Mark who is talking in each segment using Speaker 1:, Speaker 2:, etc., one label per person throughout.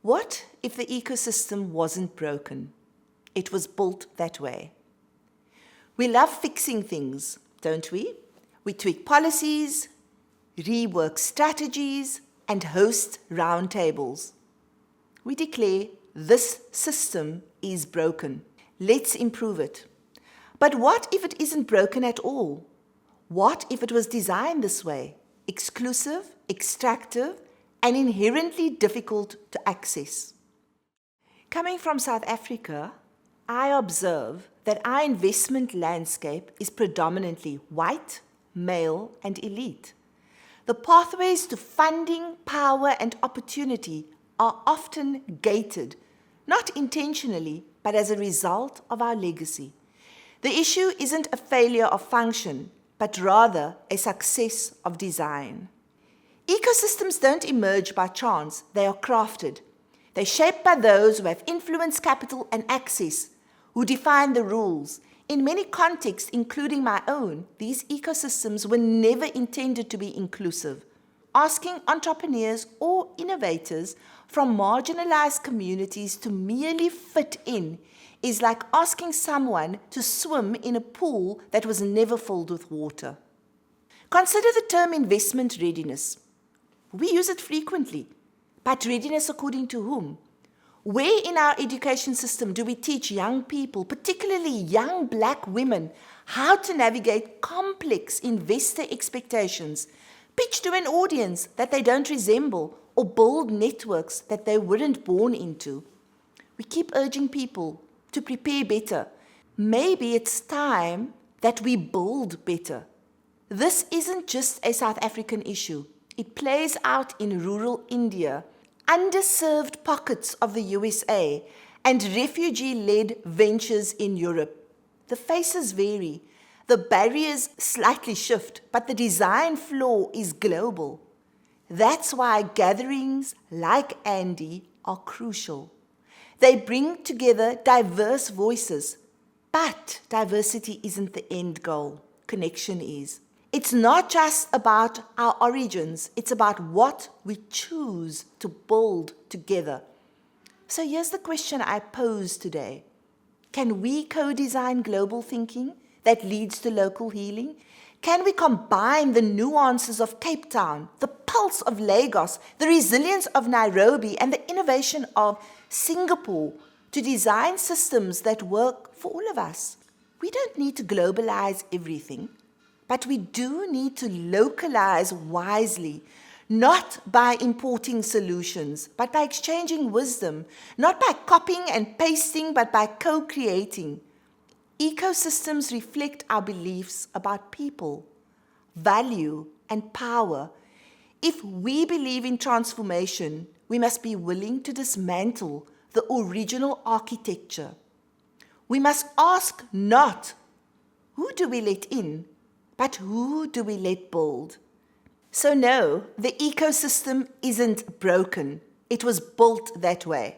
Speaker 1: What if the ecosystem wasn't broken? It was built that way. We love fixing things, don't we? We tweak policies, rework strategies, and host roundtables. We declare this system is broken. Let's improve it. But what if it isn't broken at all? What if it was designed this way? Exclusive, extractive, and inherently difficult to access. Coming from South Africa, I observe that our investment landscape is predominantly white, male, and elite. The pathways to funding, power, and opportunity are often gated, not intentionally, but as a result of our legacy. The issue isn't a failure of function, but rather a success of design. Ecosystems don't emerge by chance, they are crafted. They're shaped by those who have influence, capital, and access, who define the rules. In many contexts, including my own, these ecosystems were never intended to be inclusive. Asking entrepreneurs or innovators from marginalized communities to merely fit in is like asking someone to swim in a pool that was never filled with water. Consider the term investment readiness. We use it frequently, but readiness according to whom? Where in our education system do we teach young people, particularly young Black women, how to navigate complex investor expectations, pitch to an audience that they don't resemble, or build networks that they weren't born into? We keep urging people to prepare better. Maybe it's time that we build better. This isn't just a South African issue. It plays out in rural India, underserved pockets of the USA, and refugee-led ventures in Europe. The faces vary. The barriers slightly shift, but the design flaw is global. That's why gatherings like Andy are crucial. They bring together diverse voices, but diversity isn't the end goal. Connection is. It's not just about our origins, it's about what we choose to build together. So here's the question I pose today. Can we co-design global thinking that leads to local healing? Can we combine the nuances of Cape Town, the pulse of Lagos, the resilience of Nairobi, and the innovation of Singapore to design systems that work for all of us? We don't need to globalize everything, but we do need to localize wisely, not by importing solutions, but by exchanging wisdom, not by copying and pasting, but by co-creating. Ecosystems reflect our beliefs about people, value, and power. If we believe in transformation, we must be willing to dismantle the original architecture. We must ask not, who do we let in, but who do we let build? So no, the ecosystem isn't broken. It was built that way.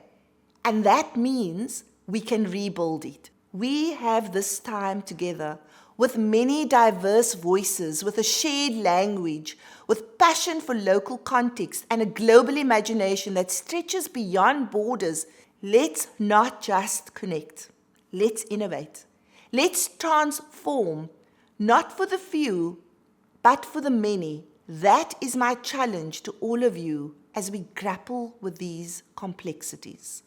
Speaker 1: And that means we can rebuild it. We have this time together with many diverse voices, with a shared language, with passion for local context and a global imagination that stretches beyond borders. Let's not just connect. Let's innovate. Let's transform, not for the few, but for the many. That is my challenge to all of you as we grapple with these complexities.